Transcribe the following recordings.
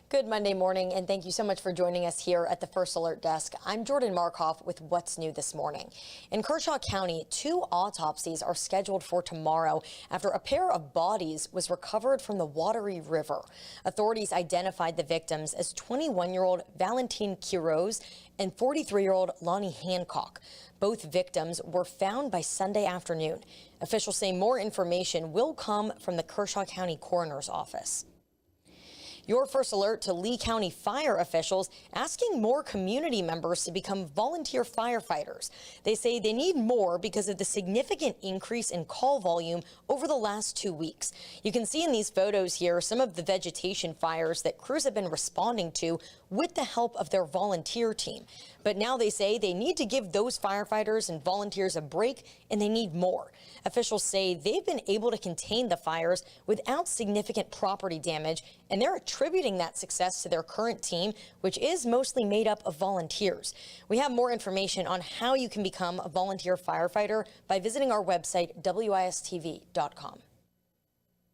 Good Monday morning, and thank you so much for joining us here at the First Alert Desk. I'm Jordan Markoff with what's new this morning. In Kershaw County, 2 autopsies are scheduled for tomorrow after a pair of bodies was recovered from the Wateree River. Authorities identified the victims as 21-year-old Valentine Quiroz and 43-year-old Lonnie Hancock. Both victims were found by Sunday afternoon. Officials say more information will come from the Kershaw County Coroner's Office. Your first alert to Lee County fire officials asking more community members to become volunteer firefighters. They say they need more because of the significant increase in call volume over the last 2 weeks. You can see in these photos here some of the vegetation fires that crews have been responding to with the help of their volunteer team. But now they say they need to give those firefighters and volunteers a break, and they need more. Officials say they've been able to contain the fires without significant property damage, and they're attributing that success to their current team, which is mostly made up of volunteers. We have more information on how you can become a volunteer firefighter by visiting our website, wistv.com.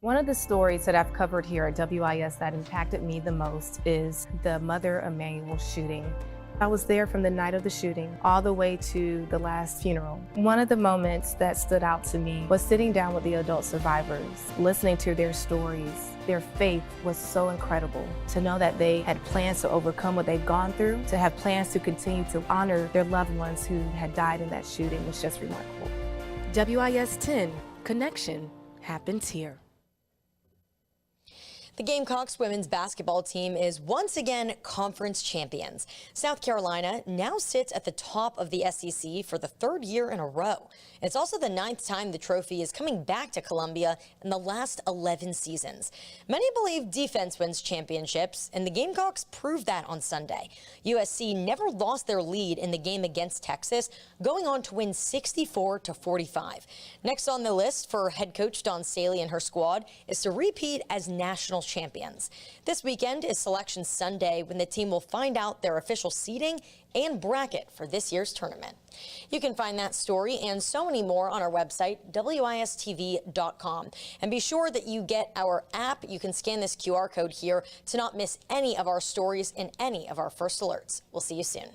One of the stories that I've covered here at WIS that impacted me the most is the Mother Emanuel shooting. I was there from the night of the shooting all the way to the last funeral. One of the moments that stood out to me was sitting down with the adult survivors, listening to their stories. Their faith was so incredible. To know that they had plans to overcome what they've gone through, to have plans to continue to honor their loved ones who had died in that shooting was just remarkable. WIS 10, connection happens here. The Gamecocks women's basketball team is once again conference champions. South Carolina now sits at the top of the SEC for the 3rd year in a row. It's also the 9th time the trophy is coming back to Columbia in the last 11 seasons. Many believe defense wins championships, and the Gamecocks proved that on Sunday. USC never lost their lead in the game against Texas, going on to win 64-45. Next on the list for head coach Dawn Staley and her squad is to repeat as national champions. This weekend is Selection Sunday, when the team will find out their official seeding and bracket for this year's tournament. You can find that story and so many more on our website, wistv.com. And be sure that you get our app. You can scan this QR code here to not miss any of our stories and any of our first alerts. We'll see you soon.